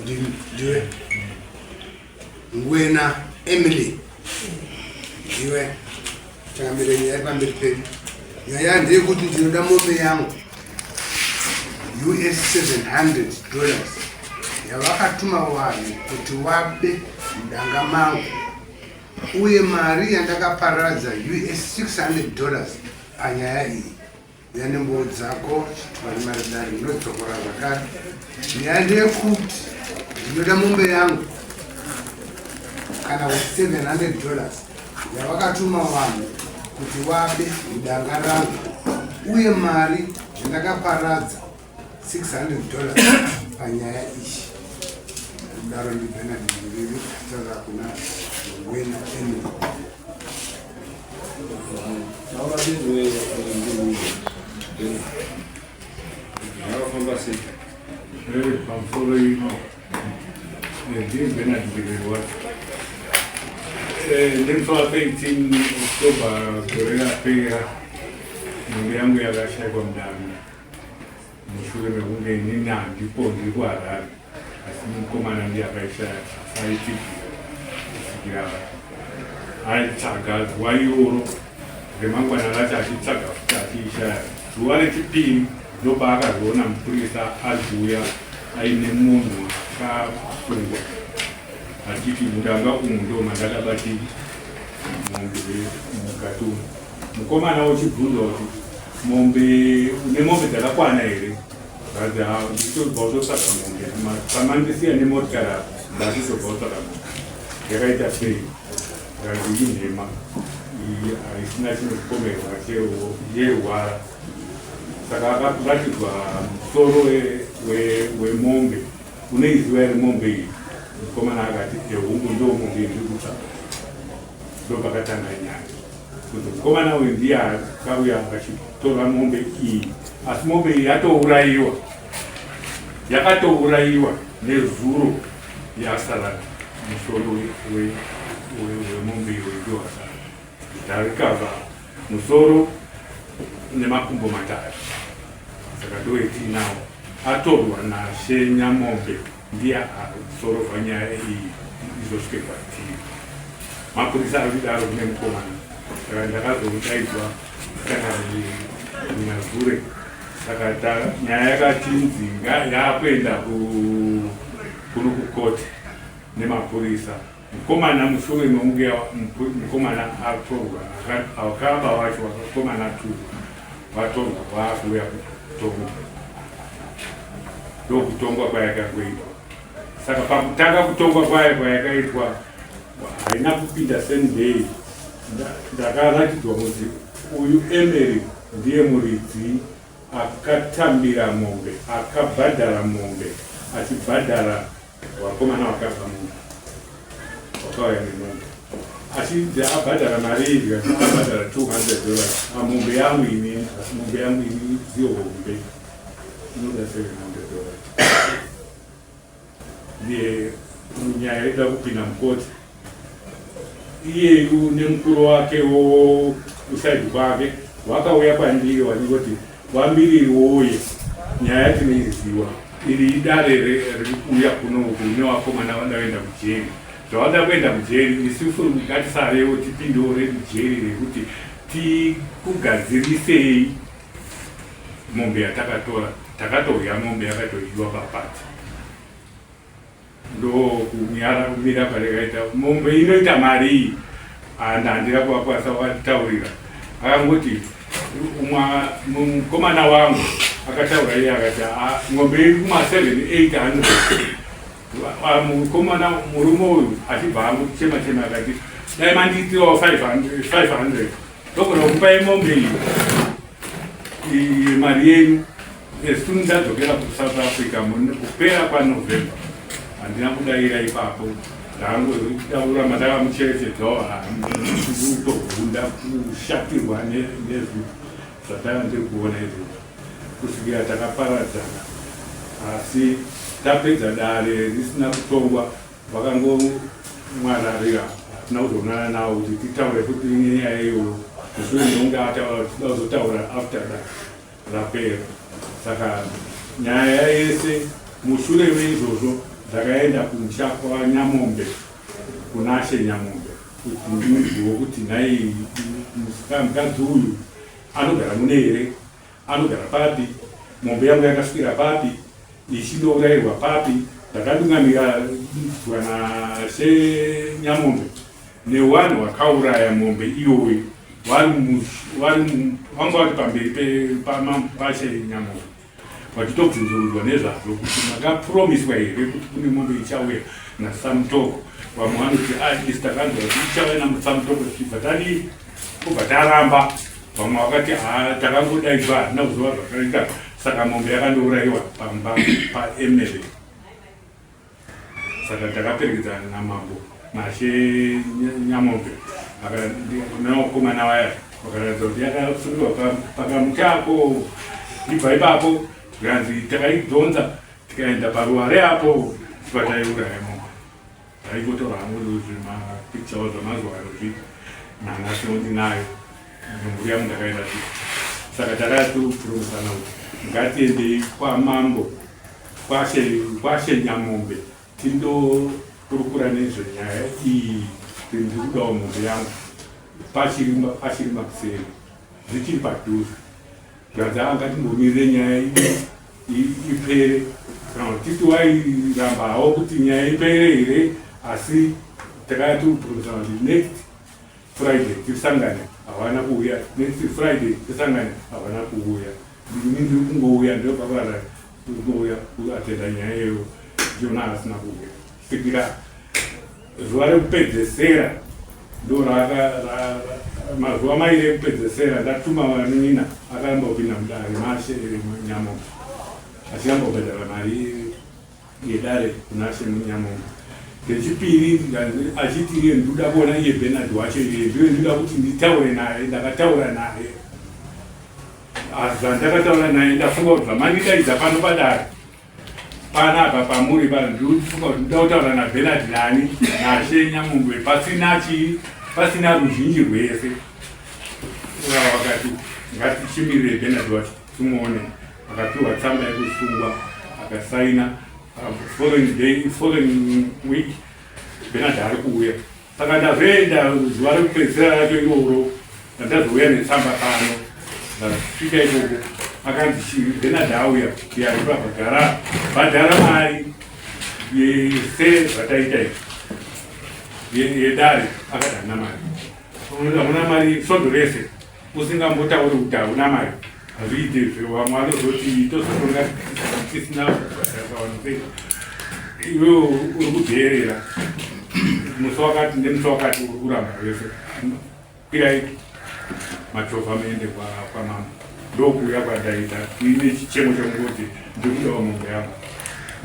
ndiwe Ngwena Emily ndiwe changamire nyaya pamberi pedu. Nyaya ndeyekuti ndinoda mombe yangu US $700 yavakatuma vanhu kuti wabe mudanga mangu, uye mari yandakaparadza US $600 panyaya iyi. Yanembo dzako chitwari mari dari inodzokora zvakare. Nyaya ndeyekuti ndinoda mombe yangu kana $700 yavakatuma vanhu kuti wabe mudanga rangu, uye mari yandakaparadza $600 panyaya iyi. Kudaro ndiBernard Muriri ataura kuna Ngwena Emily. yangu yakashayikwa mudanga mushure mekunge ninandipo ndiri kuHarare, asi mukomana ndiye akaishaya asaitigira kusvikira aitsvaga zuva iroro remangwana racho achitsvaga futi achiishaya. Zuva rechipiri ndobva akazoona mupurisa aziuya aine munhu akasungwa achiti mudanga umu ndo mandakabati mombe mukati umu. Mukomana uchibvunza kuti mombe une mombe dzakakwana here? Nditobva utotsvaga mombe pamandisiya nemotikari apa ndatizobva utsvaga mombe yakaita sei? Ndikati inhema haisina chinokomerwa yerwara. Saka akaratidzwa musoro wemombe. Unoiziva here mombe iyi? Mukomana akati ehungu ndo mombe ndiri kutsvaga. Ndopakatanga nyaya kuti mukomana uyu ndiye akauya achitora mombe iyi, asi mombe iyi yatourayiwa, yakatourayiwa nezuro yasara musoro wemombe iyoyo ndiwo wasara. Ndarikabva musoro nemakumbo matatu. Saka ndoetinawo atorwa naShenya mombe ndiye asorova nyaya iyi izosvike kwatiri. Mapurisa ari kudaro kune mukomana. Saka ndakazodaidzwa kana Nyazure. Saka nyaya yakatinzi yakuenda kuno kukoti nemapurisa. Mukomana mushure mekunge mukomana atorwa, akaba wacho mukomana vatorwa vakuuya kutongwa. Ndokutongwa kwayakagoitwa. Saka pakutanga kutongwa kwayakaitwa haina kupinda same day ndakaratidzwa kuti uyu Emery ndiye muridzi akatambira mombe, akabhadhara mombe, achibhadhara vakomana vakabva mombe vakauya nemombe. Achinzi abhadhara mari iyi, abhadhara $200 mombe yangu ini, asi mombe yangu ini zihombe inoda $700. Ndiye nyaya ida kupinda mukoti. Iye nemukuru wake usaidi kwake wakauya kwandiri wachingoti wambiri woye nyaya tinoiziva iri idare ririkuuya kunoku nevakomana vandaenda kujeri. Zvavada kuenda kujeri isusu ngatisarewo tipindewo remujeri rekuti tikugadzirisei mombe yatakatora. Takatorya mombe yakatoiwa papati. Ndo kumira parekaita mombe inoita mari handira kuvakwanisa kuvataurira. Akangoti mukomana wangu akataura iye akati ng'ombe iri kuma$700-800. Mukomana murume uyu achibva hangu chema akati dai mandiitirawo $500 ndogona kupai mombe iyi mari yenyu. Esu ndadzokera kuSouth Africa kupera kwaNovember. Handina kudaira ipapo. Ndangotaura mandakamucherechedzawo ndikutogunda kushatirwa nezvi zvatanga ndiri kuona izvi kusvikira takaparadzana. Asi tapedza dare risina kutongwa, vakangomwararira. Hatina kuzoonana nawo kuti titaure kuti nyaya iyoyo mushure mekunge ataura kuti tinoda kuzotaura after that rapera. Saka nyaya yese mushure meizvozvo ndakaenda kumusha kwaNyamombe kuna She Nyamombe kuti ndizive kuti nhai mukadzi uyu anogara mune here, anogara papi, mombe yangu yakasvikira papi, ichinourayirwa papi. Ndakadungamira bwana She Nyamombe nevanhu vakauraya mombe iyoyo vanga vari pamberi paShe Nyamombe vachitobvunzurudzwa nezvazvo kuti makapromiswa here kuti kune mombe ichauya naSamutoko. Vamwe vanoti isi takanzwa kuti ichauya naSamutoko tichibva tadii, kubva taramba. Vamwe vakati takangodaidzwa hatina kuziva zvakaita, saka mombe yakandourayiwa pamba paMLA. Saka takaperekedzana namambo naShe Nyamombe nevakomana vaya vakaratidza kuti yakasungiwa pakamutako. Ibva ipapo zvikanzi takaidhonza tikaenda paruware apo tipataiuraya mombe. Taikotora hangu zvimapicture zvamazuva ano nanhasi ndinayo nemhuri yangu ndakaenda tiri. Saka takatopuromisana kuti ngatiendei kwamambo kwaShe Nyamombe tindokurukura nezvenyaya iyi kuti ndiri kudawo mombe yangu pachiri makuseri zvichiri padhuze. Zvikanzi ngatimbomirire nyaya ipere kana kuti titi wairambawo kuti nyaya ipere here, asi takatopuromisana kuti next Friday tisangane, havana kuuya. Next Friday tisangane, havana kuuya. Ndiri kungouya ndopakurara kungouya kuatenda nyaya iyoyo, ndiona asina kuuya. Kusvikira zuva rekupedzesera ndo mazuva mairi ekupedzesera ndatuma vanina akambopinda mudare maShe Nyamombe achikambobhadhara mari yedare kuna She Nyamombe. Ndechipiri achiti iye ndikuda kuona iye Bernard wacho iye ndiwe ndikuda kuti nditaure naye. Ndakataura naye, zvandakataura naye ndafunga kuti zvamandidaidza pano padare panapa pamuri pano ndikufunga kuti ndida kutaura naBernard nani naShe Nyamombe pasina ruzhinji rwese. Vakati ngatichimirire Bernard wacho timuone. Akapiwa tsamba yekusungwa akasaina. Following week Bernard ari kuuya. Saka ndazoenda zuva rekupedzisira racho iroro ndazouya netsamba pano. Ndasvika ikoko akanzi Bernard auya yarura bhadhara mari sezvataita yedare. Akati hamuna mari. Hamuna mari svondo rese usingambotauri kuti hauna mari hazviite izvo. Vamwe vanozoti tozotonga tisina zvakawanise iwe uri kudheerera. Musi wakati ndemusi wakati uri kuramba wese kwirai machovha muende kwamambo. Ndokuuya kwandaita ine chichemo chekungoti ndikudawo mombe yangu.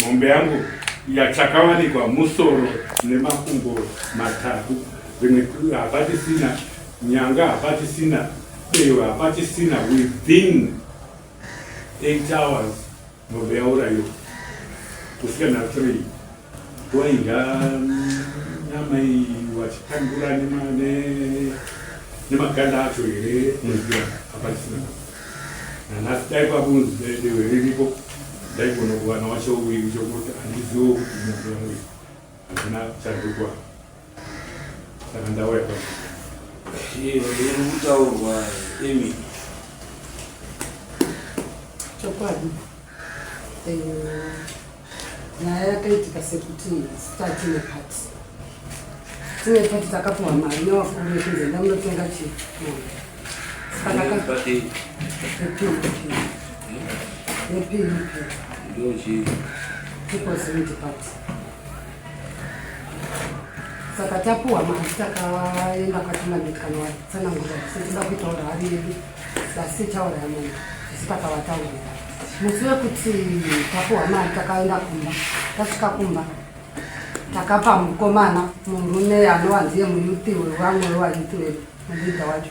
Mombe yangu yachakawanikwa musoro nemakumbo matatu. Zvimwe hapatisina nyanga, hapatisina bewa, hapatisina. Within 8 hours mombe yaurayiwa. Kusvika na3 waidya nyama iyi wachikandura nemaganda acho here munzira, hapatisina. Nanhasi dai pabunzi dewe riripo ndaigona kuwana wacho uwiri chokuti handiziwo kuti mombe yangu hazina chandikwa. Saka ndauya pano. Iri kutaurwa Emi. Chokwadi. Nyaya yakaitika sekuti tine pati takapuwa mari nevakuru vekunze ndamunotenga chifu. Pati nepilipi ndochi tiposimiti pati. Saka tapuwa mari takaenda katimandikana watsanangura sitida kutaura hari yedu asi taura yamunhu isi pakavataurira. Musi wekuti tapuwa mari takaenda kumba. Tasvika kumba takapa mukomana murume anovanziye muyuthi wevamwe wayuthi wemulidha wacho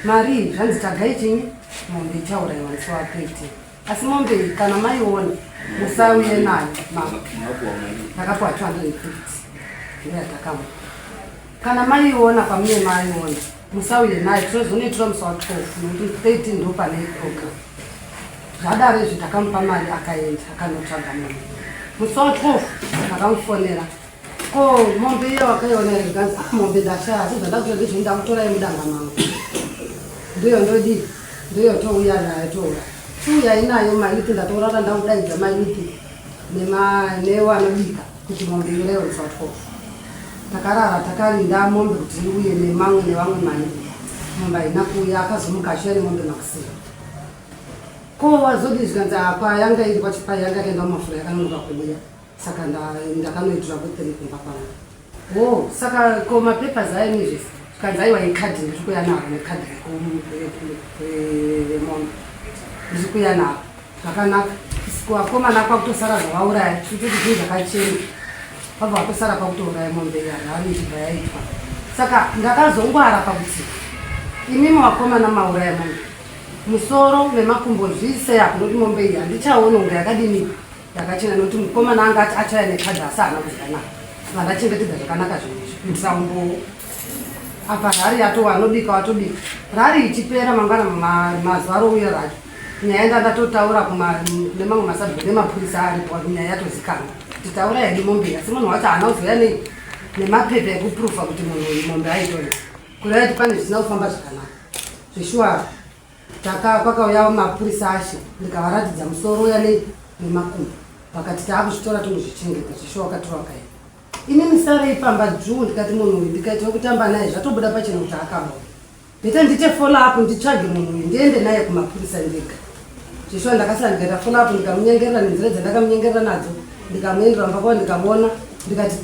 mari zvanzi tagai chinyi mombe ichaurayiwa musi wa13. Asi mombe kana maiona musauye nayo. Takapuwa 250 ndeyatakamwa. Kana maiona pamune maiona musauye nayo tozonitira musi wa 12 nokuti 13 ndo pane program. Zvadaro izvi takamupa mari akaenda akanotsvaga munhu. Musi wa 12 ndakamufonera ko mombe iyo wakaiona ikanzi mombe ndashaya asi zvandakuita ndizvo ndakutora yemudanga mangu ndiyo ndodi ndiyo touya nayo toura tiuyai nayo maiti ndatorara ndakudaidza maiti newanobika kuti mombe ireyo isatwa takarara takarinda mombe kuti iuye nemamwe nevamwe maiti mombe haina kuuya akazomuka ashere mombe makusira ko wazodi zvikanzi apa yanga iri pachipai yanga kaenda mumafura yakanonoka kubuya saka ndakanoitira kutere kumba kwangu saka ko mapepers ayo nezvese zvikanzi aiwa ikadhi ndiri kuya naro nekadhi remombe ndiri kuya naro zvakanaka kuvakomana kwakutosara zvavauraya titoti zvinhu zvakachena vabva vatosara pakutouraya mombe yaanoichibva yaitwa saka ndakazongwara pakuti imimi vakomana mauraya mombe musoro memakumbo zvise yakunoti mombe iyi handichaona unga yakadini yakachena nokuti mukomana anga achaya nekadhi asi haana kuzanaka vandachengetedza zvakanaka zvinezvi kuitira umbo apa rari yatova anobika watobika rari ichipera mangwana mazuva rouya racho nyaya ndandatotaura nemamwe masabhuku nemapurisa aripo nyaya yatozikana titaura yadi mombe asi munhu wacho haana kuzoya nemapepa ekupurufa kuti munhu uyu mombe aitona kureva kuti pane zvisina kufamba zvakanaka zveshuwa kwakauyawo mapurisa ashe ndikavaratidza musoro uya nemakumbo vakati taakuzvitora tongozvichengeta zveshuwa wakatora wakaenda ini misare ipamba dzvuu ndikati munhu uyu ndikaitiwa kutamba naye zvatobuda pachena kuti akaba ndita ndite follow up nditsvage munhu uyu ndiende naye kumapurisa ndega zveshuwa ndakasara ndikaita follow up ndikamunyengerera nenzira dzandakamunyengerera nadzo ndikamuendera mba kwao ndikamuona ndikati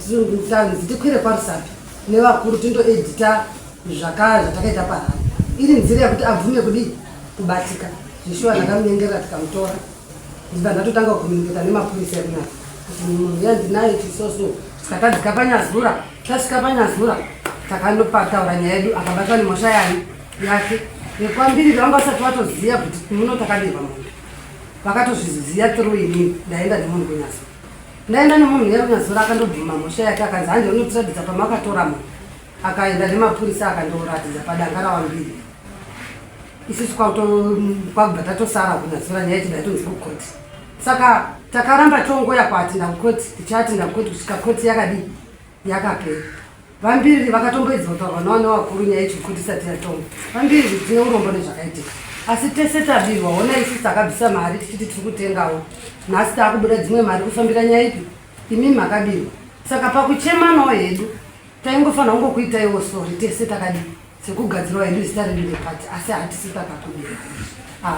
tikwire kwarusapi nevakuru tindoedita zvatakaita parari iri nzira yekuti abvume kudi kubatika zveshuwa ndakamunyengerera tikamutora ndibva ndatotanga kukomuniketa nemapurisa ekunayo kuti munhu yandinaye chisoso takadzika panyazura tasvika panyazura takandopataura nyaya yedu akabatwa nemhosva yake nekwambiri vanga vasati vatoziva kuti muno takadirwa munhu vakatozviziva through inini ndaenda nemunhu kunyazura ndaenda nemunhu nekunyazura akandobvuma mhosva yake akanzi hande unotiratidza pamakatora munhu akaenda nemapurisa akandoratidza padanga rawambiri isusu kwakubva tatosara kunyazura nyaya yechi daitonzi kukoti saka takaramba tongoya kwatinda kukoti tichatinda kukoti kusvika koti yakadii yakapera vambiri vakatomboedza kutaurwa navo nevakuru nyaya yechikoti isati yatonga vambiri tine urombo nezvakaitika asi tese tabirwa ona isusu takabvisa mari tichiti tiri kutengawo nhasi taakubuda dzimwe mari kufambira nyaya ipi imimi makabirwa saka pakuchemanawo hedu taingofanira kungokuitaiwo sori tese takadii sekugadzirwa hedu zita redu repati asi hatisi takakubira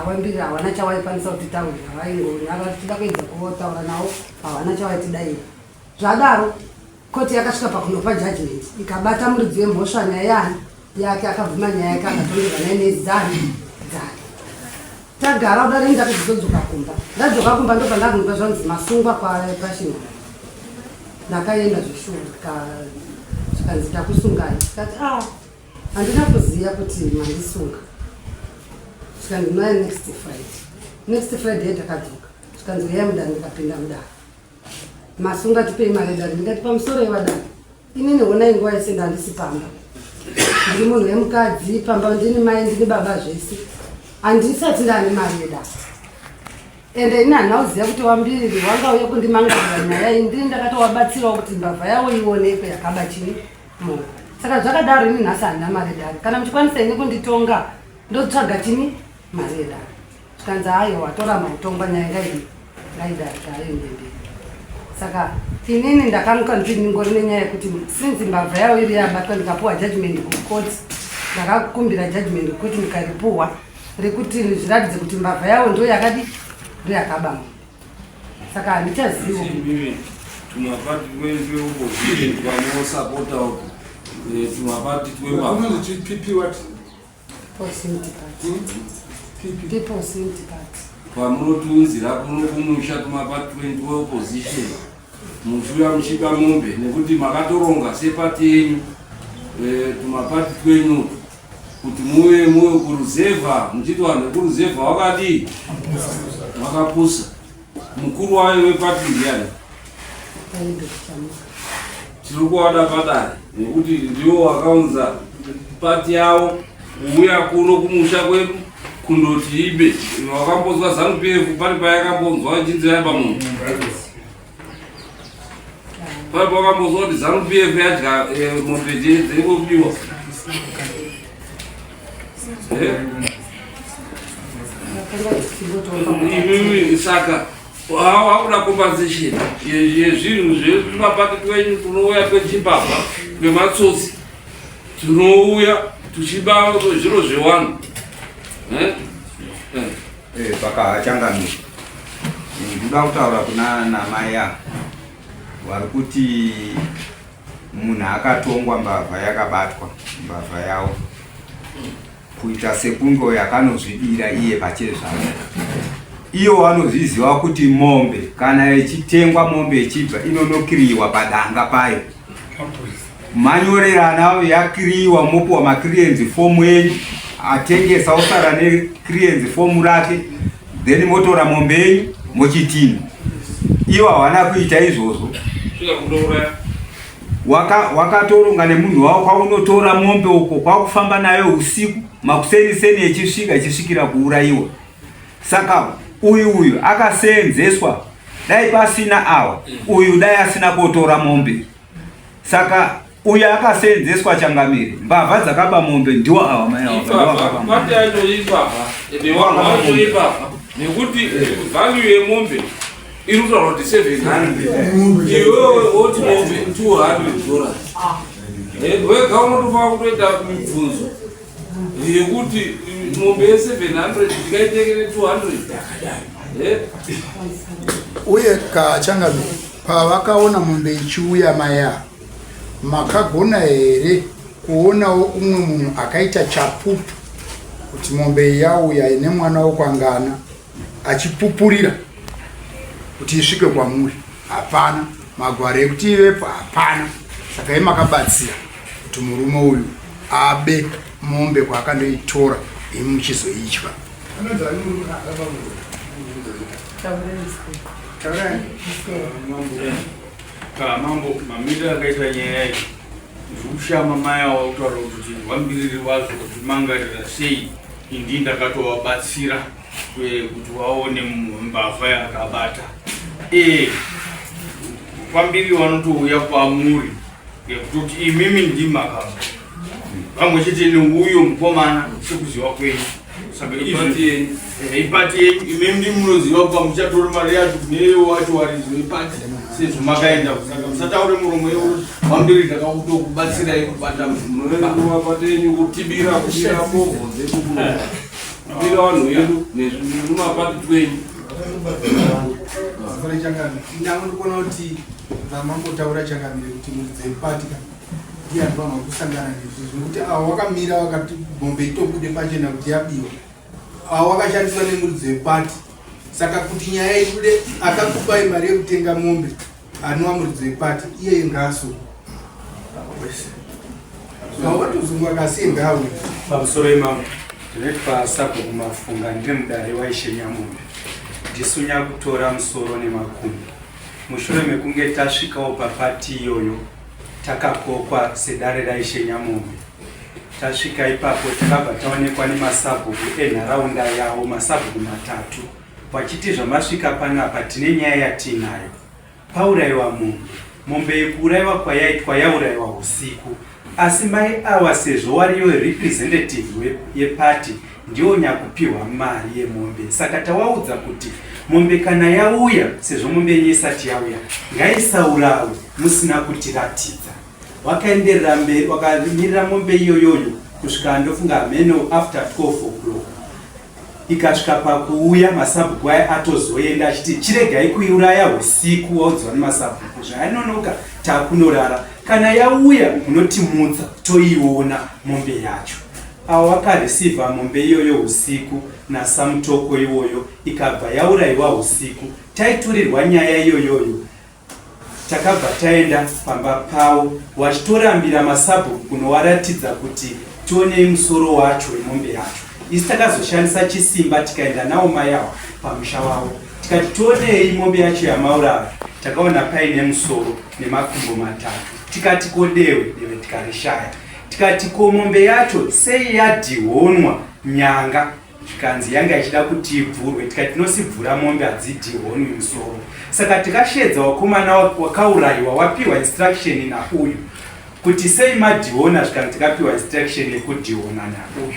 vambiri havana chawaikwanisa kuti taurira vaingonyara tichida kuedza kuotaura navo havana chawaitidaira zvadaro koti yakasvika pakunopa judgment ikabata muridzi wemhosva nyaya yake akabvuma nyaya yake akatongerwa naye nezani tagara kudari ndakazodzoka kumba ndadzoka kumba ndobva ndagunga zvanzi masungwa pashina ndakaenda zveshuwa zvikanzi takusungai tikati handina kuziva kuti mandisunga zvikanzi noya next friday takadzoka zvikanzi uyai mudare ndikapinda mudare masunga tipei mari dare ndikati pamusoro yevadare inini honai nguva yese ndandisi pamba ndiri munhu wemukadzi pamba ndini mai ndini baba zvese handisati ndane mari yedare ende ini handina kuziva kuti wambiriri wangauya kundimangarira nyaya iyi ndini ndakatowabatsirawo kuti mbavha yavo ionekwe yakaba chini munhu saka zvakadaro ini nhasi handina mari yedare kana muchikwanisa ini kunditonga ndotsvaga chini mari yedare zvikanzi aiwa watoramba kutongwa nyaya ngaidarika ayoendemberi saka inini ndakamuka ndingori nenyaya yekuti sinzi mbavha yavo iri yabatwa ndikapuwa judgment kukoti ndakakumbira judgment kukoti ndikaripuwa rekuti zviratidze kuti mbavha yavo ndo yakadi ndo yakabama saka handichazivo tumapati tweopposition twanosapota uko tumapati pamunotiunzira kuno kumusha tumapati tweopposition mushuya muchiba mombe nekuti makatoronga sepati yenyu tumapati twenyu kuti muwe kuruzevha muchiti vanhu vekuruzevha wakadii wakapusa mukuru wayo wepati ndiyani tiri kuwada padare nekuti ndiwo wakaunza pati yavo kuuya kuno kumusha kwedu kundoti ibe wakambonzwa ZANU PF pari payakambonzwa ichinzi yaiba munhu paipo wakambozwa kuti ZANU-PF yadya mombe dzirikubiwa. Imimi saka hakuda compensation yezvinhu zvemapaketi wenyu tunouya kwechibaba kwematsotsi tunouya tuchiba zviro zvewanhu pakachangamira ndoda kutaura kuna namai vari kuti munhu akatongwa mbavha yakabatwa mbavha yawo kuita sekunge yakanozvidira iye pachezvake. Iyo vanozviziva kuti mombe kana ichitengwa mombe ichibva inonokiriwa padanga payo. Manyorerana yakiriwa mopuwa maclearance form yenyu atengesa osara neclearance form rake then motora mombe yenyu mochitini. Iwo havana kuita izvozvo. Wakatoronga nemunhu wako kwaunotora mombe uko kwakufamba nayo usiku makuseni ichisvikira kuurayiwa. Saka uyu akaseenzeswa dai pasina awa uyu dai asina kotora mombe. Saka uyu akaseenzeswa Changamire mbavha dzakaba mombe ndiwo awa mai awa kwati aitoibaba ndewaitoibaba nekuti value yemombe inotaura kuti 700 iwewe woti mombe $200 wega unotofana kutoita mibvunzo yekuti mombe ye700 tikaitekere 200 uye kaChangamire pavakaona mombe ichiuya maya makagona here kuonawo umwe munhu akaita chapupu kuti mombe yauya ine mwana wokwangana achipupurira kuti isvike kwamuri? Hapana. Magwaro ekuti ivepo hapana. Saka imakabatsira kuti murume uyu abe mombe kwaakandoitora imi muchizoidya. Mambo mamira akaita nyaya iyi zvushama mai awo kutaura kuti wambiriri wazvo kuti mangarira sei indi ndakatovabatsira kuti waone mbavha yakabata. Kwambiri vanotouya kwamuri ngekuti imimi ndimaka pamwe chete neuyo mukomana sekuziva kwenyu. Saka ipati yenyu imimi ndimunoziva kuva muchatora mari yacho kuneye wacho warizo ipati sezvo makaenda. Saka musataure muromo yeuri wambiri ndakakutokubatsirai kubata mapati yenyu kutibira mbovho dzekubuda kubira vanhu vedu nemumapati twenyu. Ndakona kuti vamangotaura Changamire kuti mudzepati ndiani vamakusangana nezvizvo kuti avo wakamira wakati mombe itobude pachena kuti yabiwa avo wakashandiswa nemudzepati. Saka kuti nyaya ibude akakupai mari yekutenga mombe anova mudzepati iye ngaso watozungwa kasi ngawe pamusoro imamo tinoti pasapo kumafunga ndiri mudare waishenya mombe ndisunya kutora musoro nemakumbo. Mushure mekunge tasvikawo papati iyoyo takakokwa sedare raishenya mombe. Tasvika ipapo takabva taonekwa nemasabhuku enharaunda yawo, masabhuku 3. Vachiti zvamasvika panapa tine nyaya yatinayo paurayiwa mombe yekuurayiwa kwayaitwa yaurayiwa usiku. Asi mai ava sezvo wariyo representative yepati ndiwo nyakupiwa mari yemombe. Saka tawaudza kuti mombe kana yauya sezvo mombe yenyu isati yauya ngaisaurawe musina kutiratidza. Wakaenderera mberi wakamirira mombe iyoyoyo kusvika ndofunga meno after 12 o'clock ikasvika pakuuya masabhuku aya atozoenda achiti chiregai kuiuraya usiku. Waudzwa nemasabhuku zvainonoka takunorara kana yauya munotimudza toiona mombe yacho. Avo wakareceiva mombe iyoyo usiku nasamutoko iwoyo ikabva yaurayiwa usiku. Taiturirwa nyaya iyoyoyo takabva taenda pamba pavo wachitorambira masabhuku kunowaratidza kuti tionei musoro wacho wemombe yacho. Isi takazoshandisa chisimba tikaenda nawo mai avo pamusha wavo tikati tionei mombe yacho yamauraya. Takaona paine musoro nemakumbo 3. Tikati kodewe tikarishaya. Tikati ko mombe yacho sei yadhihonwa nyanga zvikanzi yanga ichida kuti ivhurwe, tikati tinosivhura mombe hadzidhihonwi musoro. Saka tikashedza wakomana wakaurayiwa wapiwa instruction nauyu kuti sei madhihona, zvikanzi tikapiwa instruction yekudhihona nauyu.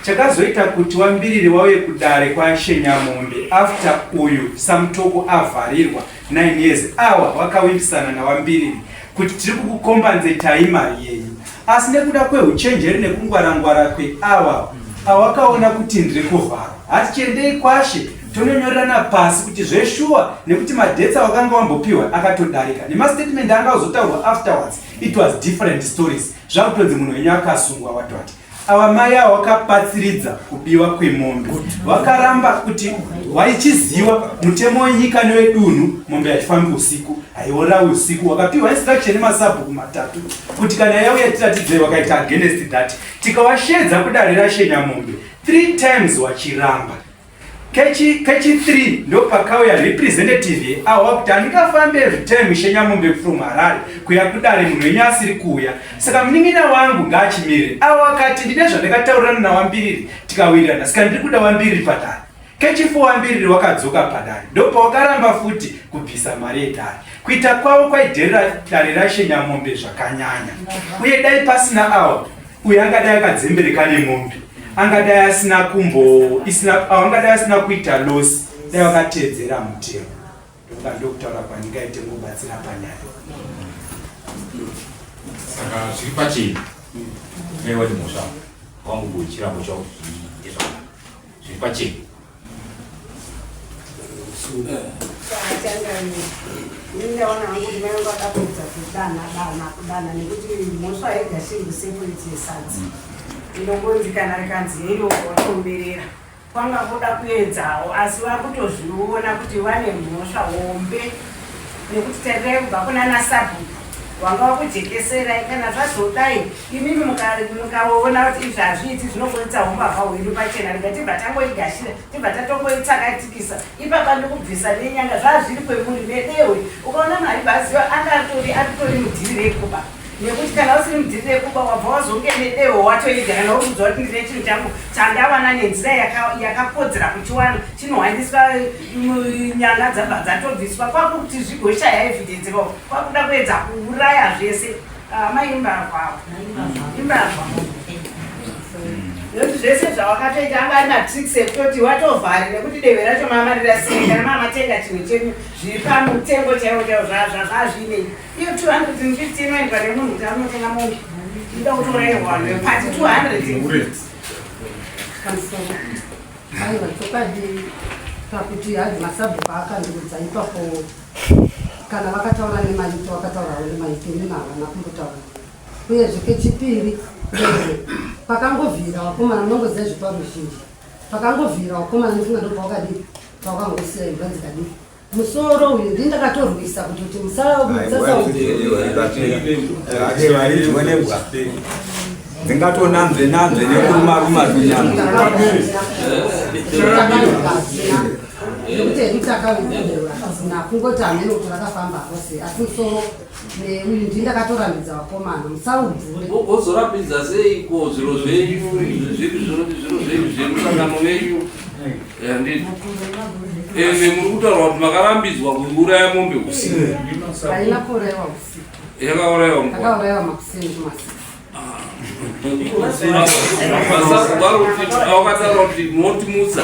Chakazoita kuti Wambiriri wauye kudare kwaShenyamombe after uyu Samutoko avharirwa 9 years awa wakawindisana naWambiriri kuti tiri kukukombanzetai mari yenyu, asi nekuda kweuchenjeri nekungwarangwara kweawa awakaona kuti ndiri kuvharwa, hatichiendei kwashe tononyorerana pasi kuti zveshuwa nekuti madhetsa wakanga wambopiwa akatodarika. Nemastatement anga uzotaurwa afterwards it was different stories. Zvakutonzi munhu wenyu akasungwa watoti awa mai avo wakapatsiridza kubiwa kwemombe, wakaramba kuti waichiziva mutemo wenyika newedunhu mombe hachifambi usiku, haiora usiku. Wakapiwa instruction nemasabhuku 3 kuti kana yauya tiratidzei wakaita against that, tikawashedza kudare raShenyamombe 3 times wachiramba. Kechi 3 ndo pakauya representative avo wakuti handingafambe every time Shenyamombe from Harare kuya kudare munhu wenyu asiri kuuya, saka munin'ina wangu ngaachimire. Avo wakati ndine zvandakataurana naWambiriri tikawirirana, saka ndiri kuda Wambiriri padare. Kechi 4 Wambiriri wakadzoka padare, ndo pawakaramba futi kubvisa mari yedare. Kuita kwavo kwaidherera dare raShenyamombe zvakanyanya, uye dai pasina avo uye angadai akadzembereka nemombe, angadai asina angadai asina kuita losi, dai wakatedzera mutemo. Ndokutaura kwandingaite ngobatsira panyaya. Saka zviri pachena newati mhosva wangu chirambo chavo ndezvaka zviri pachena. Ninaona hangu ndimeonga kapedza kudana nekuti mhosva yega shingu sekuriti yesadzi inongonzikana rikanzi hero watomberera kwanga kuda kuedzawo, asi vakutozviona kuti vane mhosva hombe nekuti tarirai kubva kuna nasabhuku wanga wakujekeserai. Kana zvazodai imimi mukaona kuti izvi hazviiti zvinokonetsa umbavha hwenyu pachena, rega tibva tangoigashira, tibva tatongoitsakatikisa, ipapa ndikubvisa nenyanga zvazviri kwemuri nedewe. Ukaona maribhaziwa atitori mudhiri rekuba, nekuti kana usiri mudhiri rekuba wabva wazonge nedewe watoigara nokuudza kuti ndine chinhu changu chandawana nenzira yakakodzera kuchiwana chinohwandiswa nyanga dzabva dzatobviswa, kwakuti zvigoshaya evidence vavo kwakuda kuedza kuuraya zvese. Maimbavavo imbavwa nekuti zvese zvawakatoita anga ari matricks ekutoti watovhari nekuti dehwe racho mamarira sei kana mamatenga chinhu chenyu zviri pamutengo chaiwo chaiwo zvazvinei. Iyo 250 inoendwa nemunhu kuti anotenga mombe ida kutorairwa pati 250 aiwa chokwadi pakuti hadzi masabhuku akandikudza ipapo kana vakataura nemaito vakataurawo nemaito nemavana kumbotaura. Uyezve kechipiri pakangovhira wakomana munongoziva zviparo zhinji, pakangovhira wakomana nefunga ndobva wakadii pakangosiya imba dzikadii musoro uyu ndindakatorwisa kuti ndingatonanzve nekurumaruma nekuti hedutakawideura hazina kungoti hamene kuti rakafamba rose, asi musoro uyu ndindakatorambidza wakomana musaubvure. Wozorambidza seiko zviro zvenyu zvemusangano wenyu? Muri kutaura kuti makarambidzwa kuuraya mombe usiku. Haina kuurayiwa usiku, yakaurayiwa yakaurayiwa makuseni awakataura kuti motimutsa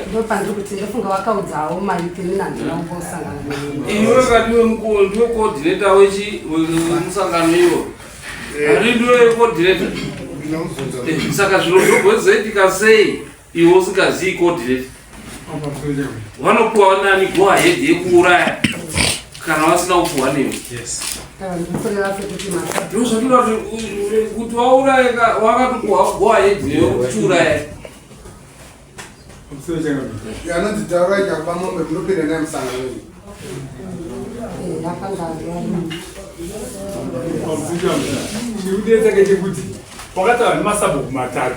ndopandiri kuti ndofunga wakaudzawo maite minandinaungosangana iwe kadiwe ndiwe coordinator wemusangano iwo, ari ndiwe coordinator. Saka zviro zvogwezoitika sei iwe usingazii coordinator? Vanopuwa nani go ahead yekuuraya kana vasina kupuwa newe? Ndozvativa kuti wauraye wakatopuwa go ahead yekuchiuraya. Anonzi taura ikakuba mombe munopinda naye musangano wenyu. Chirikudetsa ngechekuti wakataura nemasabhuku 3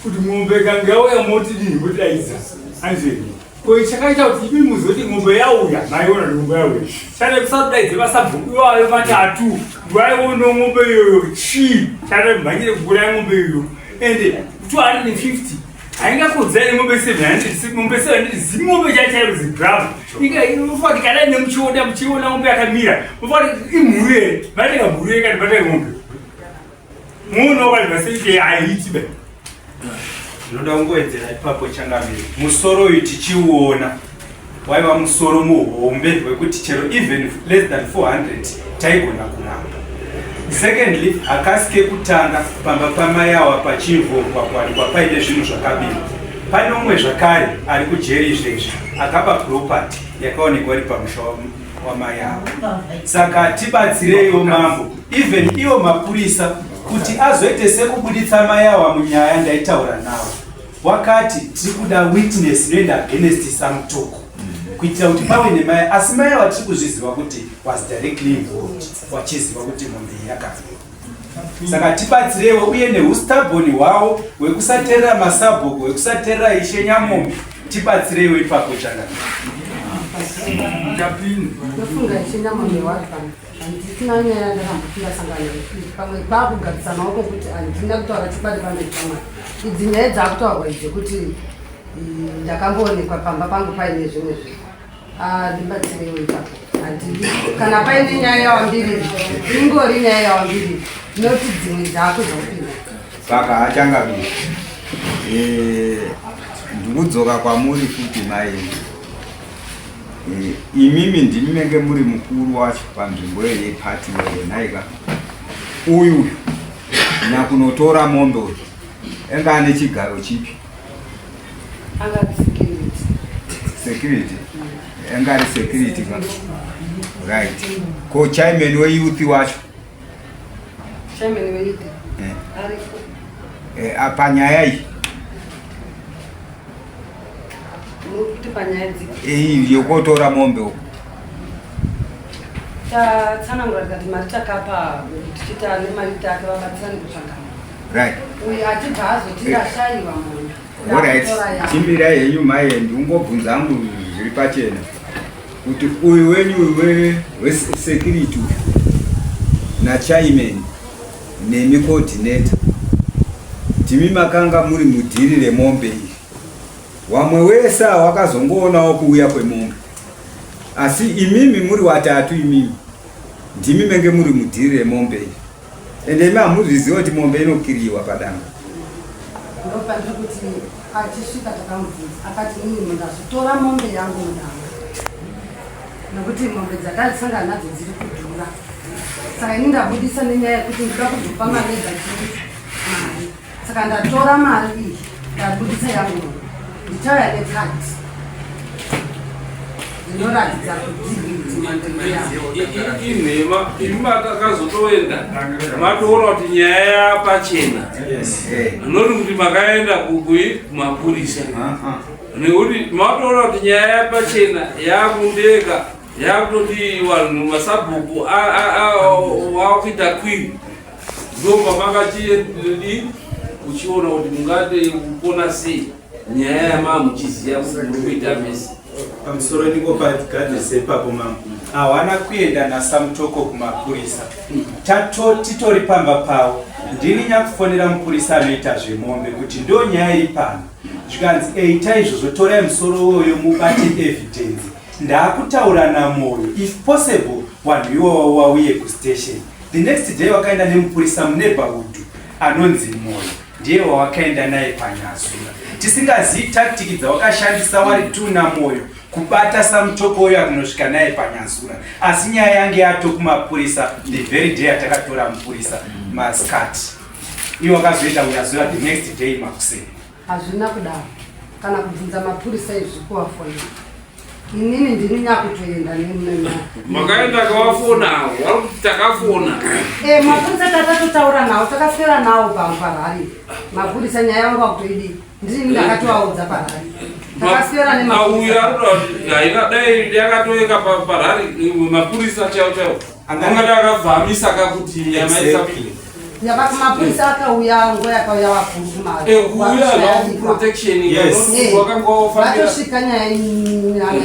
kuti mombe kange yauya motidini motidaidza anzeni ko chakaita kuti ibi muzoti mombe yauya maiona mombe yauya chane kusadaidze masabhuku iwayo 3 waiona mombe iyoyo chi chane mhanyire kuuraya mombe iyoyo ende 250 haingakodzani mombe 700 mombe 700 zimombe chachairo zibrown ufati kana nemuchiona mombe yakamira ufati imhuru here vateka mhuru here kati vateka mombe muno vanhu vasenge haiti be ndinoda kungowedzera ipapo changamiri musoro uyu tichiuona waiva musoro muhombe wekuti chero even less than 400 taigona kuramba. Secondly, akasi kekutanga pamba pamayawa pachivhurwa kwanikwa paine zvinhu zvakabira. Pane umwe zvakare ari kujeri izvezvi akapa property yakaonekwa iri pamusha wamayawa. Saka tibatsireiwo mambo, even iwo mapurisa kuti azoite sekubuditsa mayawa munyaya ndaitaura nawo. Wakati tiri kuda witness inoenda against Samutoko kuitira kuti pave nemaya, asi mayawa tiri kuzviziva kuti was directly involved, wachiziva kuti mombe yakafa. Saka tibatsirewo uye neustabhoni hwavo hwekusateerera masabhuku, hwekusateerera Ishe Nyamombe, tibatsirewo ipapo changamira. Ndofunga Ishe Nyamombe wakapamba. Handisina nyaya ndakambotingasangana pamwe pakugarisana wako kuti handina kutaura chibadi pane pamwe. Idzi nyaya dzakutaurwa idzi kuti ndakamboonekwa pamba pangu paine zvimwe zvinhu. Ndibatsirewo ipapo. Kana paine nyaya yawambiriri, ingori nyaya yawambiriri, noti dzimwe dzako dzakupinda. Saka hachangamira. Ndikudzoka kwamuri kuti maenzi. Imimi ndimenge muri mukuru wacho panzvimbo yepati yenaika. Uyu nakunotora mombe uyu enga ane chigaro chipi? Angari security. Security? Enga ari security ka? Right. Ko chairman weyouth wacho? Chairman weyouth? Ariko. Apanyaya iyi? Yokotora mombe uko. Tsanangura kuti mari takapa tichita nemari take vabatsirani kutsvaka. Right. Uyu achibva azotirashaiwa munhu. Alright. Chimbira henyu mayendi ungobvunza hangu zviri pachena. Kuti uyu wenyu we-security na-chairman nemi-coordinator timi makanga muri mudhiri remombe iyi. Wamwe wese wakazongoonawo kuuya kwemombe. Asi imimi muri watatu imimi. Ndimi menge muri mudhiri remombe iyi. Ende imi hamuzviziva kuti mombe inokiriwa padanga. Ndopandiri kuti achisvika takamubvunza akati inini mundazotora mombe yangu mudanga. Nokuti mombe dzakasangana nadzo dziri kudhura. Saka ini ndabudisa nenyaya yekuti ndinoda kuzopa mari mari. Saka ndatora mari iyi ndabudisa yangu mombe. Nditauya nekati inoratidza kuti inhema imi makakazotoenda matoona kuti nyaya yapachena noti kuti makaenda kumapurisa nekuti matoona kuti nyaya yapachena yakundeka yakutoti vanhu masabhuku wakuita kwiri ndomba makachii uchiona kuti mungade kupona sei nyaya yamamuchiziya kuti kuita mesi pamusoro ndingopagadhise ipapo mambo hawana kuenda naSamutoko kumapurisa titori pamba pavo ndini nyakufonera mupurisa anoita zvemombe kuti ndo nyaya iri pano zvikanzi eita izvozvo torai musoro woyo mubate evidence ndaakutaura namoyo if possible vanhu ivovo wauye kustation. The next day wakaenda nemupurisa muneighborhood anonzi Moyo ndiye wawakaenda naye panyazura. Tisingazivi tactic dzawakashandisa wari tu naMoyo kubata Samutoko uyo akunosvika naye panyazura. Asi nyaya yange yato kumapurisa the very day atakatora mupurisa maskati. Iwo wakazoenda kunyazura the next day makuseni. Hazvina kudaro kana kubvunza mapurisa izvi kuwafona. Inini ndini nyakutoenda nemuna. Makaenda kawafona, takafona. Mapurisa tatatotaura nawo, takaswera nawo paMparari. Mapurisa nyaya yangu akutoidi. Ndini ndakatoaudza Parari. Takaswera nemapurisa. Auya dai yakatoeka paParari mapurisa chao. Angada akavhamisa kakuti yamaisa pili. Nyabaka mapurisa akauya ngo yakauya wakuru kumari. Uya protection wakangofambira. Vatosvika nyaya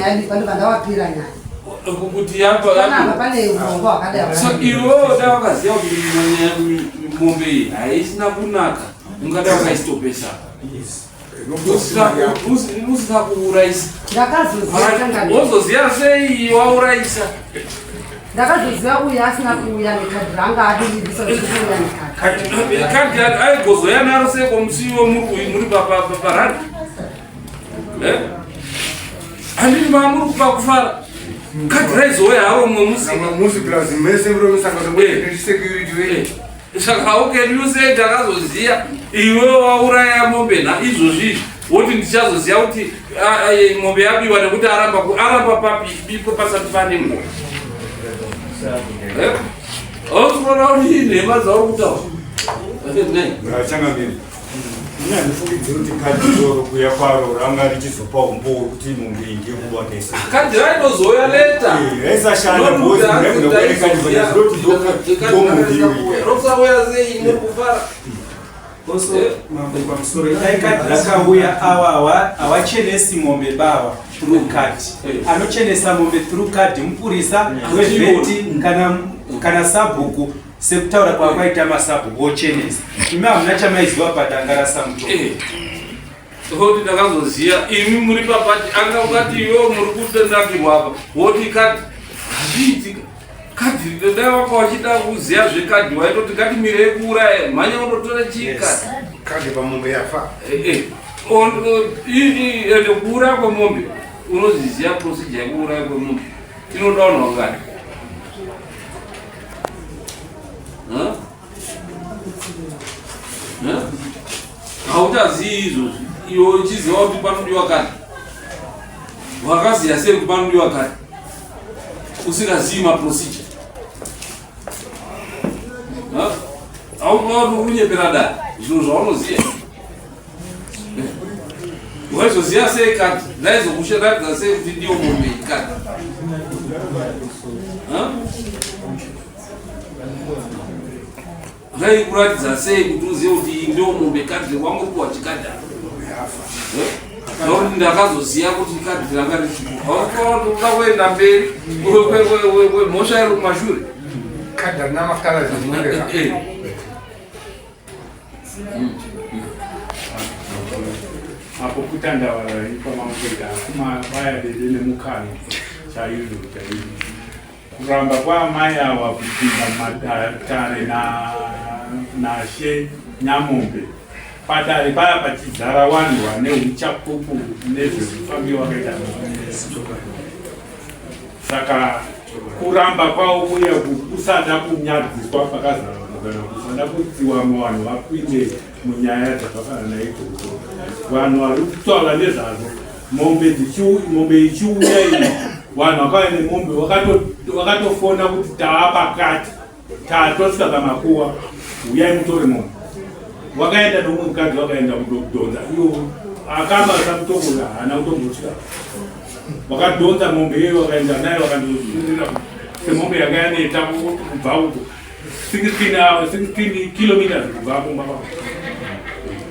yadi vandawapira nyaya. Kuti yapa kana pane urombo wakadai. So iwo ndawakaziva kuti mombe haisina kunaka. ungada wakaistopesa usina kuuraisa wozoziya sei wauraisa ndakazoziva uya asina kuuya nekadhi ranga adilivisa kuuya nekadhi kadhi aigozoya naro seko musiwo muri paradi handini mamuri kupa kufara kadhi raizoya haro mwe musecurity saka ukeniuse ndakazoziya iwe wauraya mombe naizvozvizvi woti ndichazoziya kuti mombe yabiwa nekuti aramba papipo pasati pane mwe ausiona kuti inhema dzauri kutaura ndifungidze kuti kadhi roro kuya kwaro ranga richizopa umboo kuti mombe inge kuwa nesa kadhi rainozoya leta raisashanda rosauya sei muri kufara koso mambo kwa msoro kadhi rakauya awa awachenesi mombe bawa through kadhi anochenesa mombe through kadhi mupurisa wevheti kana sabhuku sekutaura kwakwaita masabhuku ochenesa imi hamuna chamaiziva padanga rasamuto kuti ndakazoziya imi muri papati anga ukati iwo muri kutendakirwa apa woti kadhi hazviitika kadhi dai waka wachida kuziya zvekadhi waitoti ngatimirei kuuraya mhanya undotora chii kadhi pamombe yafa ende kuuraya kwemombe unoziziya procedure yekuuraya kwemombe inodaunwa ngani hautaziyi izvozvi iwe uchiziva kuti panodiwa kadhi wakaziya sei kuti panodiwa kadhi usingazivi maprocedure autoa kuti unyepera dai zvinhu zvaunoziya waizoziya sei kadhi raizokusharadza sei kuti ndiyo mombe kadhi raikuratidza sei kuti uzive kuti ndio mombe kadhi wanguri wachikadha nokuti ndakazoziya kuti kadhi ranga richiuda kuenda mberi mhosva iri kumashure kadhi rina makarazi apo kutandaura ipamamboita akuma vaya dede nemukani chaizvo kuramba kwaamai ava kupinda mumatare nashe nyamombe patare paya pachidzara vanhu vane uchapupu nezvekufambi wakaita saka kuramba kwavo kuya kusada kunyadziswa pakazara kana kusada kuti vamwe vanhu vapinde munyaya dzakafanana naidzodzo vanhu vari kutaura nezvazvo mombe ichiuya iyi vanhu vakauya nemombe vakatofona kuti taapakati tatosvika pamakuwa uyai mutore mombe wakaenda nomwe mukadzi wakaenda kudonza iwo akamba samutombola haana kutombosvika wakadonza mombe iyoyo wakaenda naye wakandozvirira semombe yakayaneta kubva uko 16 kilometers kubva kumba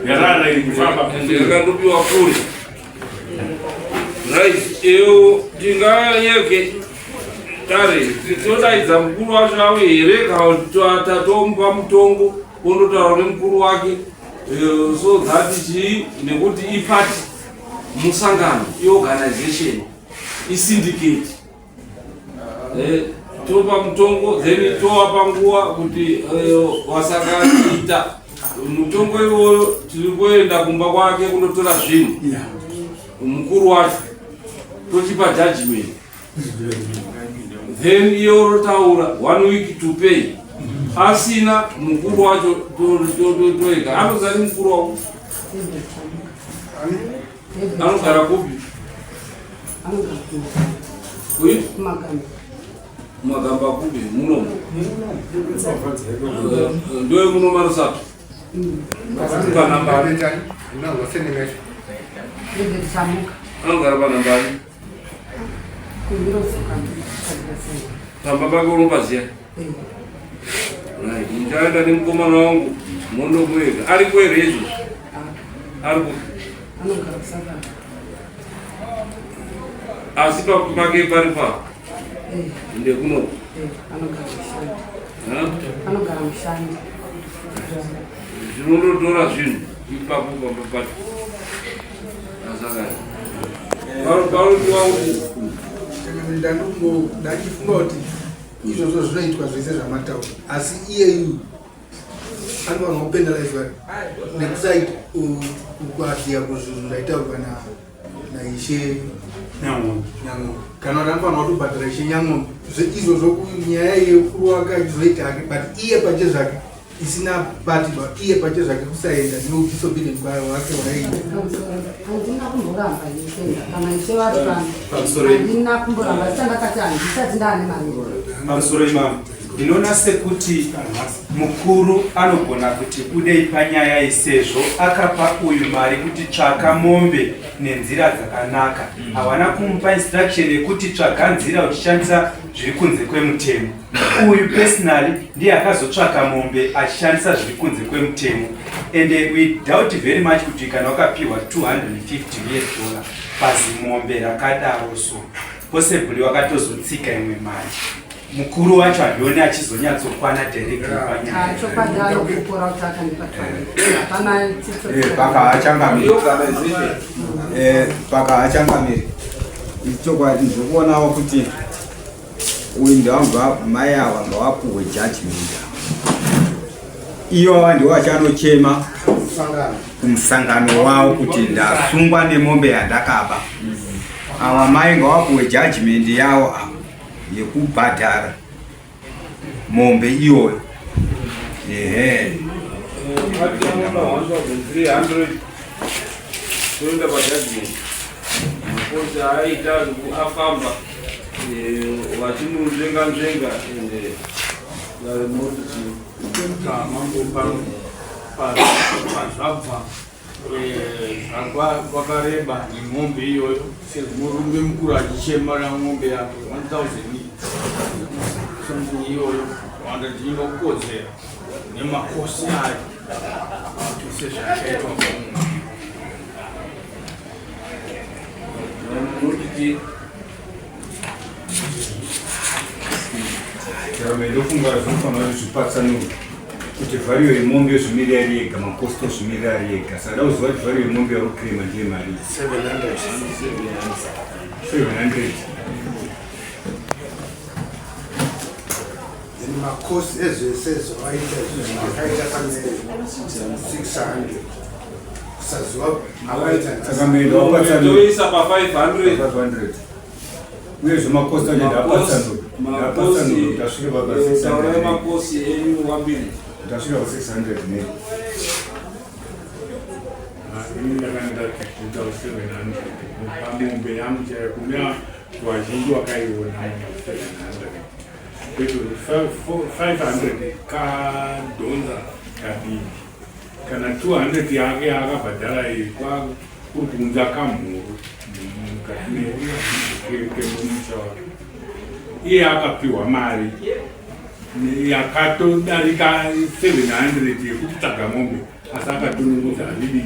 yarara iri kufamba yakandopiwa kure right iyo tingayeke tare tinodaidza mukuru wacho ave here kana tatomupa mutongo ondotaura nemukuru wake so that chii nekuti ipati musangano iorganization isyndicate topa mutongo then tovapa nguva kuti wasakaita mutongo iwoyo tiri kuenda kumba kwake kundotora zvinhu mukuru wacho tochipa judgment then iyo rotaura 1 week to pay asina mukuru wacho toega anozari mukuru wako anogara kupi magamba kupi munomo ndoe muno marusato panambari anogara panambari pamba pake unopaziya ndichaenda nemukomana wangu mondo kuega ari kuere izvo ari asi pake pari pa anogara mushandi zvinondotora zvinhu ipapo papapati asaka ndachifunga kuti izvozvo zvinoitwa zvese zvamataura asi iyeyu anofanwa kupendalaizwa nekusaita kukwatiya kuzvinhu ndaitaurwa naishe nyang'ombe kana kuti anofanwa kutobhadhara ishe nyang'ombe izvozvo kunyaya yekuru wake achizoita hake but iye pache zvake isina batirwa iye pache zvake kusaenda nedisobedient kwayo wake waiita handina kumboramba isenga kana ishe vatana handina kumboramba sitandakati handisati ndaane mari pamusoro imamo ndinoona sekuti mukuru anogona kuti budei panyaya isezvo akapa uyu mari kuti tsvaka mombe nenzira dzakanaka hawana kumupa instruction yekuti tsvaga nzira uchishandisa zviri kunze kwemutemo. Uyu personally ndiye akazotsvaka mombe achishandisa zviri kunze kwemutemo, and we doubt very much kuti kana wakapiwa $250 pazimombe rakadaro so possibly wakatozotsika imwe mari. Mukuru wacho aliona achizonyatsokwana directly panyaya. Chokwadi kupora utaka ndipatana. Paka achangamiri. Chokwadi ndikuonawo kuti uyu ndawamba mai ava ngawapuwe judgment. Iyo ndiwo achanochema kumusangano wawo kuti ndasungwa nemombe yandakaba. Ava mai ngawapuwe judgment yawo yekubhadhara mombe iyoyo. Ehe. Kuenda pajudgment. Makosi aita afamba vachimunzvenga nzvenga ende varimoti mambo pazvabva zvangwa vakareba nemombe iyoyo murume mukuru achichemara mombe yake 1000 something iyoyo wandati inokodzera nemakosi ayo sezvakaitwa notiti ndofunga zvinofanira zvipatsanurwa kuti vhariyo yemombe yozvimiri ari yega, makosti ozvimiri ari yega. Saka uziva kuti vhariyo yemombe yarukrema ndiye mari 700. Makosi ezvesezo aita pane 600 kusaziva toisa pa 500 uye zvemakosti acho ndapatsanurwa taura makosi enyu wambiri ndasvika pa 600 ne ini ndakanda kuita 700 pamombe yangu chaiyo kuna vazhinji wakaiona 700 500 kadhonza kadini kana 200 yake akabhadhara iyi kwakutunza kamhuru mukati kemumusha wake. Iye akapiwa mari yakatodarika 700 yekuti tsvaga mombe asi akatonongodza hazvidi